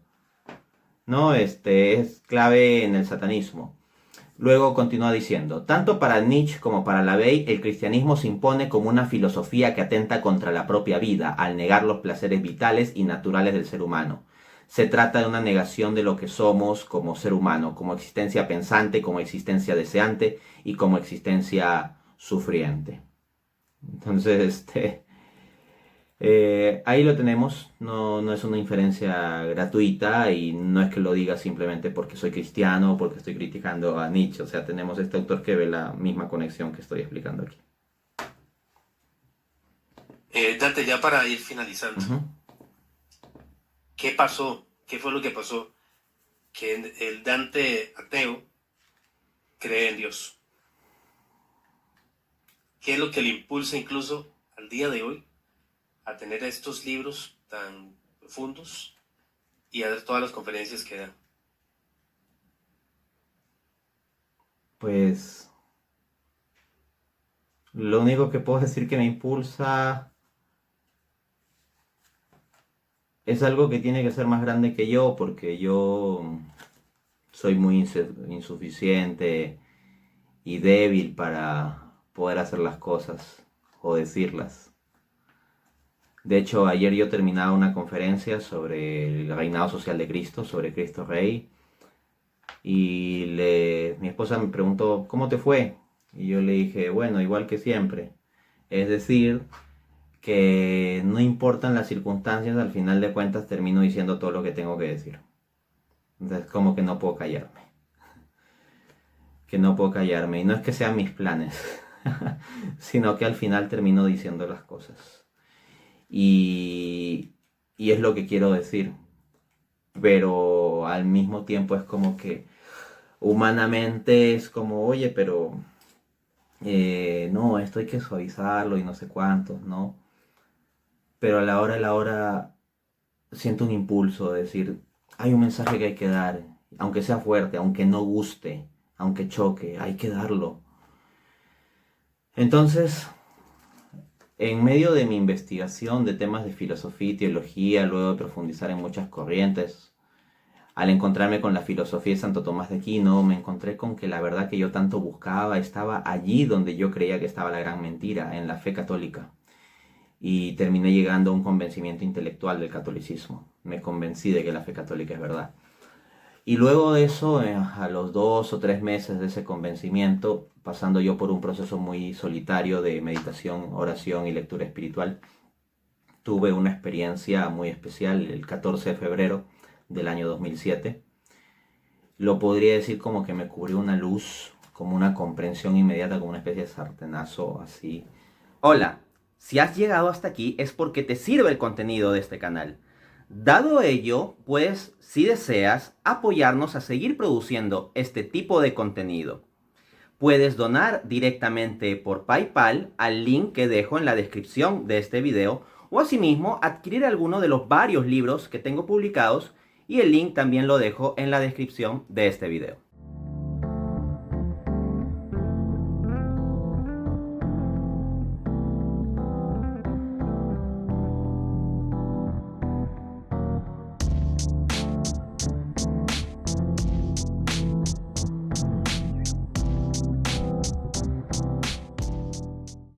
No, es clave en el satanismo. Luego continúa diciendo: tanto para Nietzsche como para LaVey, el cristianismo se impone como una filosofía que atenta contra la propia vida, al negar los placeres vitales y naturales del ser humano. Se trata de una negación de lo que somos como ser humano, como existencia pensante, como existencia deseante y como existencia sufriente. Entonces, ahí lo tenemos. No es una inferencia gratuita y no es que lo diga simplemente porque soy cristiano o porque estoy criticando a Nietzsche. O sea, tenemos este autor que ve la misma conexión que estoy explicando aquí. Dante, ya para ir finalizando, ¿qué pasó? ¿Qué fue lo que pasó? Que el Dante ateo cree en Dios. ¿Qué es lo que le impulsa incluso al día de hoy a tener estos libros tan profundos y a dar todas las conferencias que da? Pues lo único que puedo decir que me impulsa es algo que tiene que ser más grande que yo, porque yo soy muy insuficiente y débil para poder hacer las cosas o decirlas. De hecho, ayer yo terminaba una conferencia sobre el reinado social de Cristo, sobre Cristo Rey, y mi esposa me preguntó: ¿cómo te fue? Y yo le dije: bueno, igual que siempre. Es decir, que no importan las circunstancias, al final de cuentas termino diciendo todo lo que tengo que decir. Entonces, como que no puedo callarme. Que no puedo callarme. Y no es que sean mis planes, sino que al final termino diciendo las cosas. Y es lo que quiero decir. Pero al mismo tiempo es como que humanamente es como: oye, pero no, esto hay que suavizarlo y no sé cuántos, ¿no? Pero a la hora siento un impulso de decir: hay un mensaje que hay que dar, aunque sea fuerte, aunque no guste, aunque choque, hay que darlo. Entonces, en medio de mi investigación de temas de filosofía y teología, luego de profundizar en muchas corrientes, al encontrarme con la filosofía de Santo Tomás de Aquino, me encontré con que la verdad que yo tanto buscaba estaba allí donde yo creía que estaba la gran mentira, en la fe católica. Y terminé llegando a un convencimiento intelectual del catolicismo. Me convencí de que la fe católica es verdad. Y luego de eso, a los 2 o 3 meses de ese convencimiento, pasando yo por un proceso muy solitario de meditación, oración y lectura espiritual, tuve una experiencia muy especial el 14 de febrero del año 2007. Lo podría decir como que me cubrió una luz, como una comprensión inmediata, como una especie de sartenazo así. Hola, si has llegado hasta aquí es porque te sirve el contenido de este canal. Dado ello, puedes, si deseas, apoyarnos a seguir produciendo este tipo de contenido. Puedes donar directamente por PayPal al link que dejo en la descripción de este video, o asimismo adquirir alguno de los varios libros que tengo publicados, y el link también lo dejo en la descripción de este video.